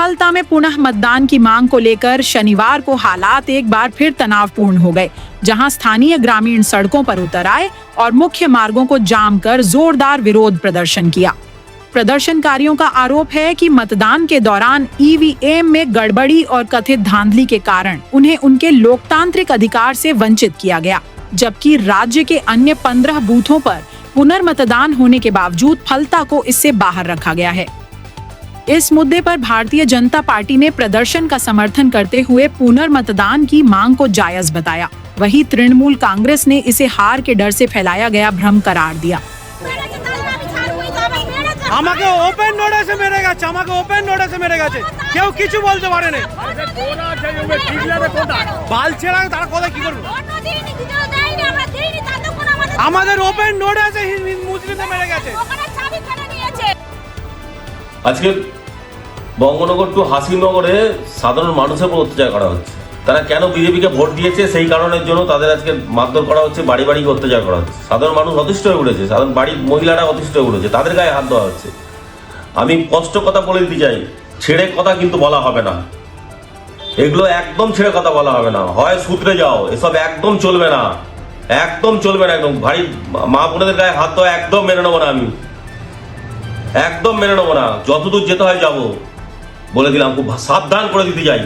फलता में पुनः मतदान की मांग को लेकर शनिवार को हालात एक बार फिर तनावपूर्ण हो गए, जहां स्थानीय ग्रामीण सड़कों पर उतर आए और मुख्य मार्गों को जाम कर जोरदार विरोध प्रदर्शन किया। प्रदर्शनकारियों का आरोप है कि मतदान के दौरान ईवीएम में गड़बड़ी और कथित धांधली के कारण उन्हें उनके लोकतांत्रिक अधिकार से वंचित किया गया, जबकि राज्य के अन्य 15 बूथों पर पुनर्मतदान होने के बावजूद फलता को इससे बाहर रखा गया है। इस मुद्दे पर भारतीय जनता पार्टी ने प्रदर्शन का समर्थन करते हुए पुनर्मतदान की मांग को जायज बताया। वहीं तृणमूल कांग्रेस ने इसे हार के डर से फैलाया गया भ्रम करार दिया। আমাকে ওপেন নোটিসে মেরে গেছে, আমাকে ওপেন নোটিসে মেরে গেছে, কেউ কিছু বলতে পারে না। বাল ছেড়া তারা কথা কি করবে? আমাদের ওপেন নোটিসে মুসলিমদের মেরে গেছে। আজকে বঙ্গনগর টু হাসিনগরে সাধারণ মানুষের উপর অত্যাচার করা হচ্ছে। তারা কেন বিজেপিকে ভোট দিয়েছে সেই কারণের জন্য তাদের আজকে মারধর করা হচ্ছে, বাড়ি বাড়ি অত্যাচার করা হচ্ছে। সাধারণ মানুষ অতিষ্ঠ হয়ে উঠেছে, সাধারণ বাড়ির মহিলারা অতিষ্ঠ হয়ে উঠেছে, তাদের গায়ে হাত দেওয়া হচ্ছে। আমি স্পষ্ট কথা বলে দিতে চাই, ছেড়ে কথা কিন্তু বলা হবে না, এগুলো একদম ছেড়ে কথা বলা হবে না। হয় সূত্রে যাও, এসব একদম চলবে না, একদম চলবে না। একদম ভারী মা বোনেদের গায়ে হাত দেওয়া একদম মেনে নেবো না, আমি একদম মেনে নেবো না। যতদূর যেতে হয় যাবো, বলে দিলাম, খুব সাবধান করে দিতে চাই।